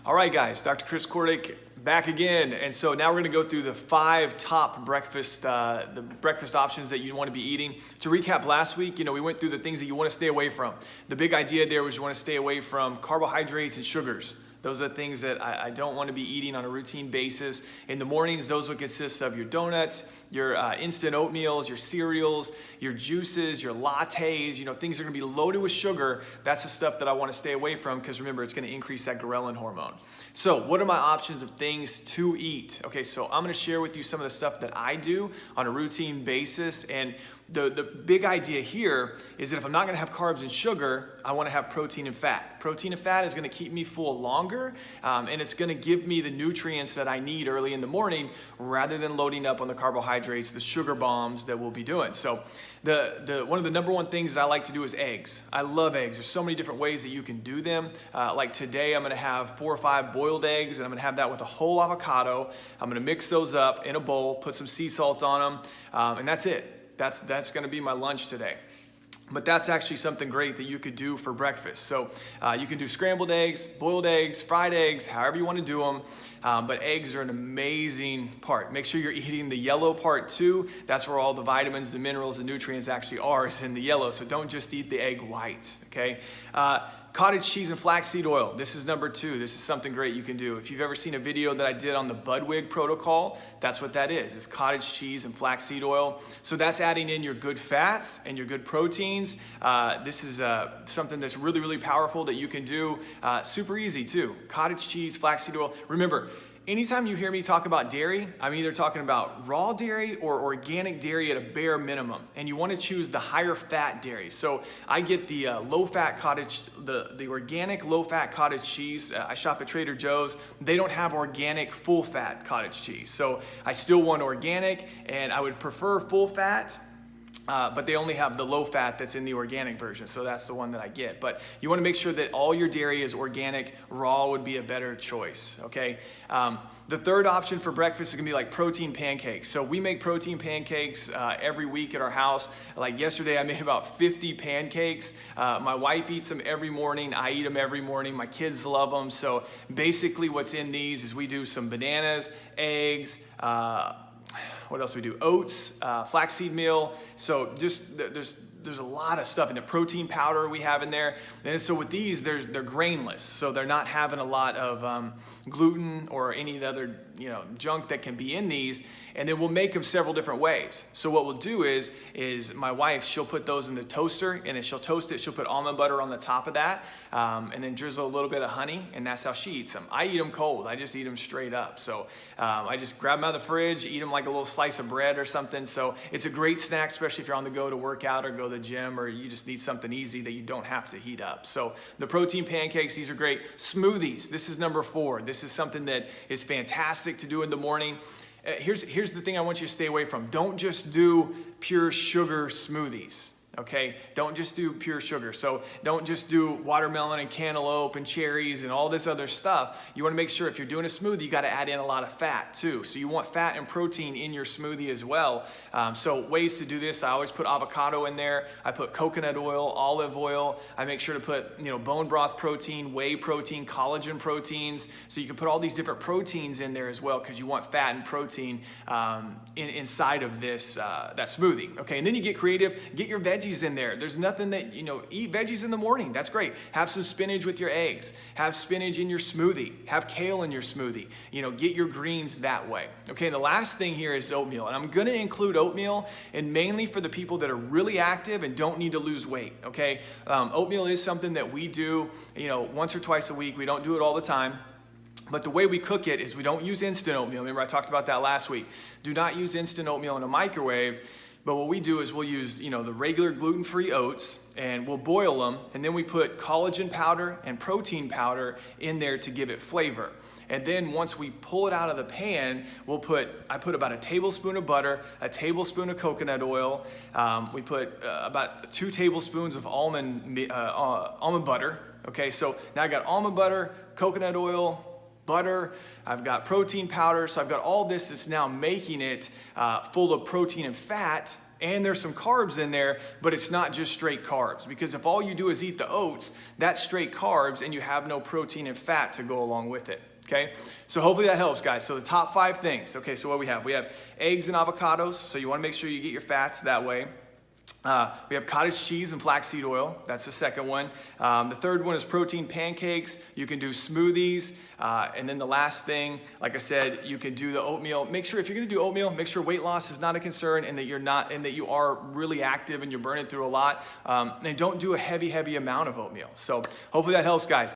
All right, guys, Dr. Chris Kordick back again. And so now we're gonna go through the 5 top breakfast, the breakfast options that you wanna be eating. To recap last week, we went through the things that you wanna stay away from. The big idea there was you wanna stay away from carbohydrates and sugars. Those are the things that I don't want to be eating on a routine basis. In the mornings, those would consist of your donuts, your instant oatmeals, your cereals, your juices, your lattes, things that are going to be loaded with sugar. That's the stuff that I want to stay away from because remember, it's going to increase that ghrelin hormone. So what are my options of things to eat? Okay, so I'm going to share with you some of the stuff that I do on a routine basis. And the big idea here is that if I'm not gonna have carbs and sugar, I wanna have protein and fat. Protein and fat is gonna keep me full longer, and it's gonna give me the nutrients that I need early in the morning rather than loading up on the carbohydrates, the sugar bombs that we'll be doing. So one of the number one things that I like to do is eggs. I love eggs. There's so many different ways that you can do them. Like today, I'm gonna have 4 or 5 boiled eggs, and I'm gonna have that with a whole avocado. I'm gonna mix those up in a bowl, put some sea salt on them, and that's it. That's going to be my lunch today. But that's actually something great that you could do for breakfast. So you can do scrambled eggs, boiled eggs, fried eggs, however you want to do them. But eggs are an amazing part. Make sure you're eating the yellow part too. That's where all the vitamins, the minerals, the nutrients actually are, is in the yellow. So don't just eat the egg white, okay? Cottage cheese and flaxseed oil. This is number 2. This is something great you can do. If you've ever seen a video that I did on the Budwig protocol, that's what that is. It's cottage cheese and flaxseed oil. So that's adding in your good fats and your good proteins. This is something that's really, really powerful that you can do. Super easy too. Cottage cheese, flaxseed oil. Remember, anytime you hear me talk about dairy, I'm either talking about raw dairy or organic dairy at a bare minimum. And you want to choose the higher fat dairy. So I get the low-fat cottage, the organic low-fat cottage cheese. I shop at Trader Joe's. They don't have organic full-fat cottage cheese. So I still want organic, and I would prefer full-fat. But they only have the low fat that's in the organic version, so that's the one that I get. But you want to make sure that all your dairy is organic. Raw would be a better choice, okay? The third option for breakfast is gonna be like protein pancakes. So we make protein pancakes every week at our house. Like yesterday, I made about 50 pancakes. My wife eats them every morning. I eat them every morning. My kids love them. So basically what's in these is we do some bananas, eggs, what else do we do? Oats, flaxseed meal. So just there's a lot of stuff in the protein powder we have in there. And so with these, they're grainless. So they're not having a lot of gluten or any of the other junk that can be in these. And then we'll make them several different ways. So what we'll do is my wife, she'll put those in the toaster and then she'll toast it. She'll put almond butter on the top of that and then drizzle a little bit of honey, and that's how she eats them. I eat them cold. I just eat them straight up. So I just grab them out of the fridge, eat them like a little slice of bread or something. So it's a great snack, especially if you're on the go to work out or go to the gym, or you just need something easy that you don't have to heat up. So the protein pancakes, these are great. Smoothies, this is number 4. This is something that is fantastic to do in the morning. Here's the thing I want you to stay away from. Don't just do pure sugar smoothies. Okay, don't just do pure sugar. So don't just do watermelon and cantaloupe and cherries and all this other stuff. You want to make sure if you're doing a smoothie, you got to add in a lot of fat too. So you want fat and protein in your smoothie as well. So ways to do this, I always put avocado in there. I put coconut oil, olive oil. I make sure to put bone broth protein, whey protein, collagen proteins. So you can put all these different proteins in there as well because you want fat and protein inside of this that smoothie. Okay, and then you get creative, get your veggies in there. There's nothing that, eat veggies in the morning. That's great. Have some spinach with your eggs. Have spinach in your smoothie. Have kale in your smoothie. Get your greens that way. Okay, and the last thing here is oatmeal. And I'm going to include oatmeal, and mainly for the people that are really active and don't need to lose weight. Okay, oatmeal is something that we do, once or twice a week. We don't do it all the time. But the way we cook it is we don't use instant oatmeal. Remember, I talked about that last week. Do not use instant oatmeal in a microwave. But what we do is we'll use, the regular gluten-free oats, and we'll boil them, and then we put collagen powder and protein powder in there to give it flavor. And then once we pull it out of the pan, I put about a tablespoon of butter, a tablespoon of coconut oil. We put about 2 tablespoons of almond butter. Okay, so now I got almond butter, coconut oil, butter, I've got protein powder, so I've got all this that's now making it full of protein and fat and there's some carbs in there, but it's not just straight carbs. Because if all you do is eat the oats, that's straight carbs and you have no protein and fat to go along with it. Okay, so hopefully that helps, guys. So the top 5 things. Okay, so what we have eggs and avocados. So you want to make sure you get your fats that way. We have cottage cheese and flaxseed oil. That's the second one. The third one is protein pancakes. You can do smoothies. And then the last thing, like I said, you can do the oatmeal. Make sure if you're going to do oatmeal, make sure weight loss is not a concern and that you are really active and you're burning through a lot. And don't do a heavy amount of oatmeal. So hopefully that helps, guys.